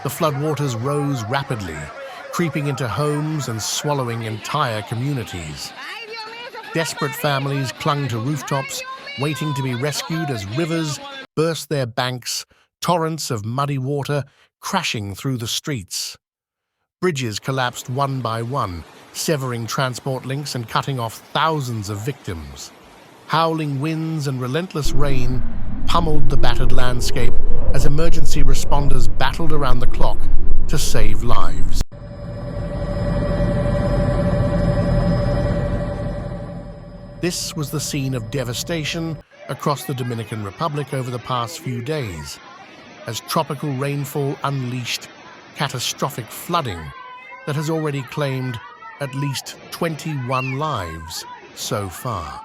The floodwaters rose rapidly, creeping into homes and swallowing entire communities. Desperate families clung to rooftops, waiting to be rescued as rivers burst their banks, torrents of muddy water crashing through the streets. Bridges collapsed one by one, severing transport links and cutting off thousands of victims. Howling winds and relentless rain pummeled the battered landscape as emergency responders battled around the clock to save lives. This was the scene of devastation across the Dominican Republic over the past few days, as tropical rainfall unleashed catastrophic flooding that has already claimed at least 21 lives so far.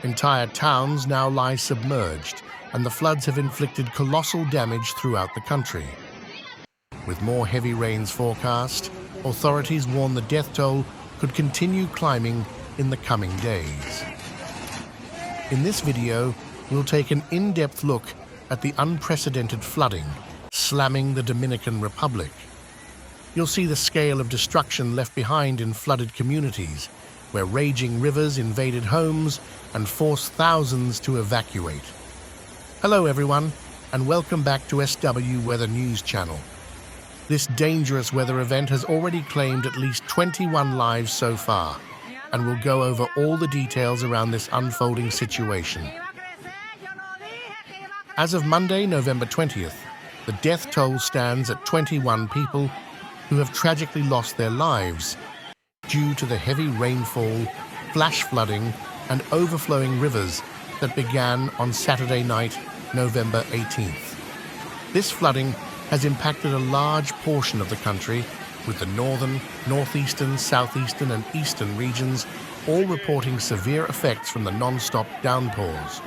Entire towns now lie submerged, and the floods have inflicted colossal damage throughout the country. With more heavy rains forecast, authorities warn the death toll could continue climbing in the coming days. In this video, we'll take an in-depth look at the unprecedented flooding slamming the Dominican Republic. You'll see the scale of destruction left behind in flooded communities, where raging rivers invaded homes and forced thousands to evacuate. Hello everyone, and welcome back to SW Weather News Channel. This dangerous weather event has already claimed at least 21 lives so far, and we'll go over all the details around this unfolding situation. As of Monday, November 20th, the death toll stands at 21 people who have tragically lost their lives due to the heavy rainfall, flash flooding, and overflowing rivers that began on Saturday night, November 18th. This flooding has impacted a large portion of the country, with the northern, northeastern, southeastern, and eastern regions all reporting severe effects from the non-stop downpours.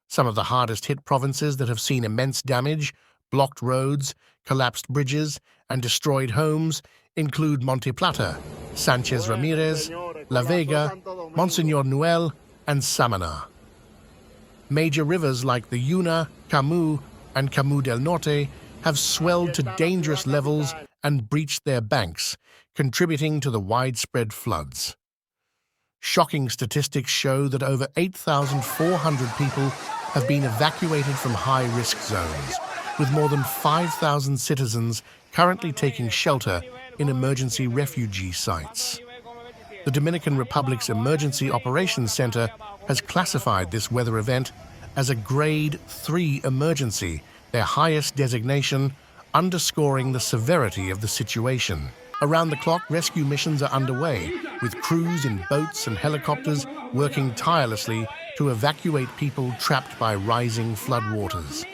Some of the hardest-hit provinces that have seen immense damage, blocked roads, collapsed bridges, and destroyed homes include Monte Plata, Sanchez Ramirez, La Vega, Monsignor Noel, and Samana. Major rivers like the Yuna, Camu, and Camu del Norte have swelled to dangerous levels and breached their banks, contributing to the widespread floods. Shocking statistics show that over 8,400 people have been evacuated from high-risk zones, with more than 5,000 citizens currently taking shelter in emergency refugee sites. The Dominican Republic's Emergency Operations Center has classified this weather event as a Grade 3 emergency, their highest designation, underscoring the severity of the situation. Around the clock, rescue missions are underway, with crews in boats and helicopters working tirelessly to evacuate people trapped by rising floodwaters.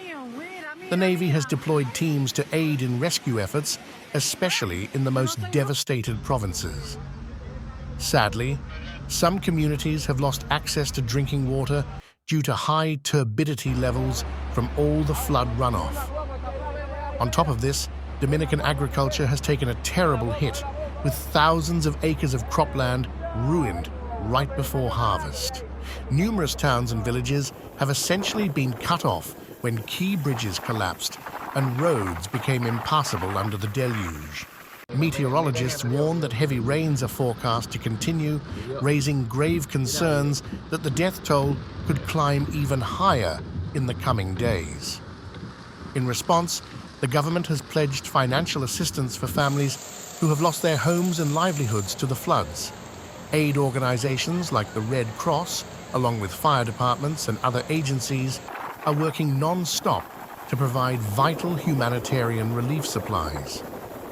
The Navy has deployed teams to aid in rescue efforts, especially in the most devastated provinces. Sadly, some communities have lost access to drinking water due to high turbidity levels from all the flood runoff. On top of this, Dominican agriculture has taken a terrible hit, with thousands of acres of cropland ruined right before harvest. Numerous towns and villages have essentially been cut off when key bridges collapsed and roads became impassable under the deluge. Meteorologists warn that heavy rains are forecast to continue, raising grave concerns that the death toll could climb even higher in the coming days. In response, the government has pledged financial assistance for families who have lost their homes and livelihoods to the floods. Aid organizations like the Red Cross, along with fire departments and other agencies, are working non-stop to provide vital humanitarian relief supplies.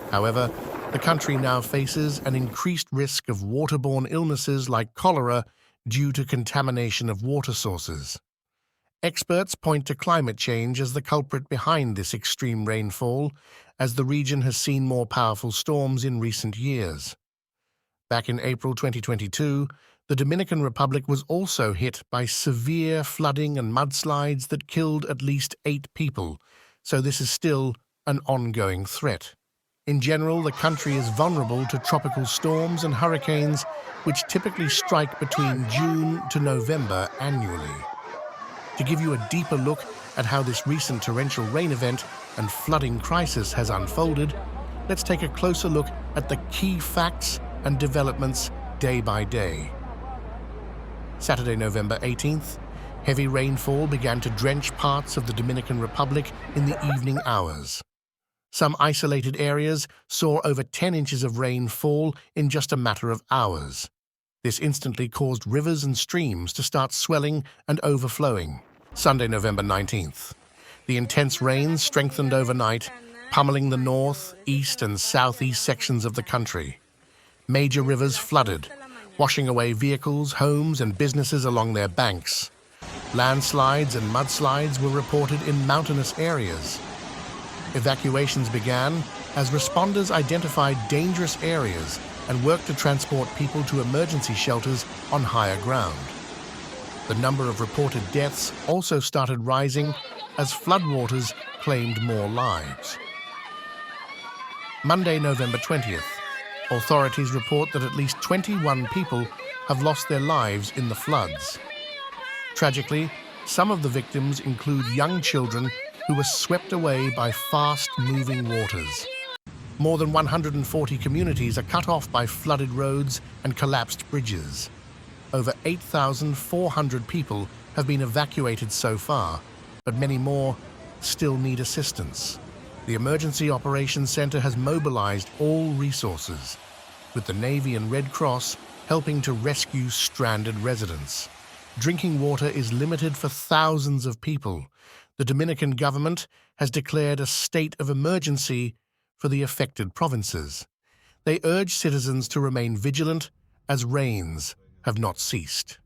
However, the country now faces an increased risk of waterborne illnesses like cholera due to contamination of water sources. Experts point to climate change as the culprit behind this extreme rainfall, as the region has seen more powerful storms in recent years. Back in April 2022, the Dominican Republic was also hit by severe flooding and mudslides that killed at least 8 people, so this is still an ongoing threat. In general, the country is vulnerable to tropical storms and hurricanes, which typically strike between June to November annually. To give you a deeper look at how this recent torrential rain event and flooding crisis has unfolded, let's take a closer look at the key facts and developments day by day. Saturday, November 18th, heavy rainfall began to drench parts of the Dominican Republic in the evening hours. Some isolated areas saw over 10 inches of rain fall in just a matter of hours. This instantly caused rivers and streams to start swelling and overflowing. Sunday, November 19th. The intense rains strengthened overnight, pummeling the north, east, and southeast sections of the country. Major rivers flooded, washing away vehicles, homes, and businesses along their banks. Landslides and mudslides were reported in mountainous areas. Evacuations began as responders identified dangerous areas and worked to transport people to emergency shelters on higher ground. The number of reported deaths also started rising as floodwaters claimed more lives. Monday, November 20th. Authorities report that at least 21 people have lost their lives in the floods. Tragically, some of the victims include young children who were swept away by fast-moving waters. More than 140 communities are cut off by flooded roads and collapsed bridges. Over 8,400 people have been evacuated so far, but many more still need assistance. The Emergency Operations Center has mobilized all resources, with the Navy and Red Cross helping to rescue stranded residents. Drinking water is limited for thousands of people. The Dominican government has declared a state of emergency for the affected provinces. They urge citizens to remain vigilant as rains have not ceased.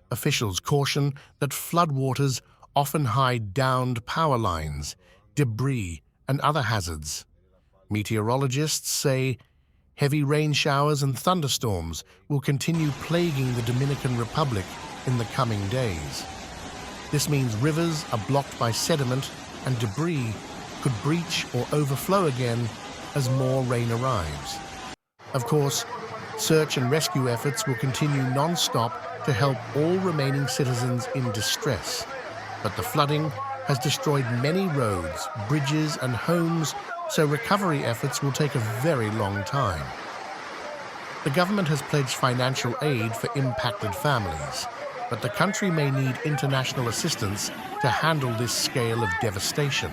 Officials caution that floodwaters often hide downed power lines, debris, and other hazards. Meteorologists say heavy rain showers and thunderstorms will continue plaguing the Dominican Republic in the coming days. This means rivers are blocked by sediment and debris could breach or overflow again as more rain arrives. Of course, search and rescue efforts will continue non-stop to help all remaining citizens in distress. But the flooding has destroyed many roads, bridges, and homes, so recovery efforts will take a very long time. The government has pledged financial aid for impacted families, but the country may need international assistance to handle this scale of devastation.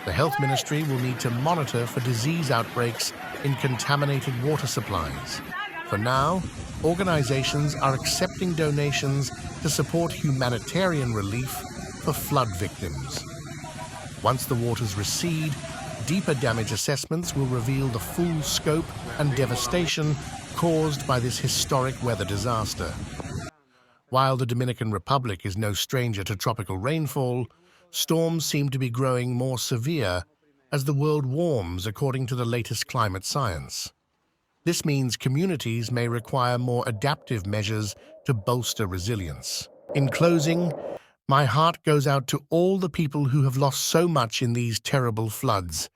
The health ministry will need to monitor for disease outbreaks in contaminated water supplies. For now, organizations are accepting donations to support humanitarian relief for flood victims. Once the waters recede, deeper damage assessments will reveal the full scope and devastation caused by this historic weather disaster. While the Dominican Republic is no stranger to tropical rainfall, storms seem to be growing more severe as the world warms, according to the latest climate science. This means communities may require more adaptive measures to bolster resilience. In closing, my heart goes out to all the people who have lost so much in these terrible floods.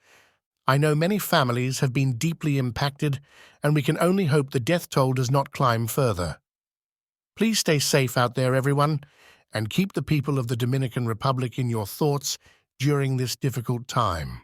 I know many families have been deeply impacted, and we can only hope the death toll does not climb further. Please stay safe out there, everyone, and keep the people of the Dominican Republic in your thoughts during this difficult time.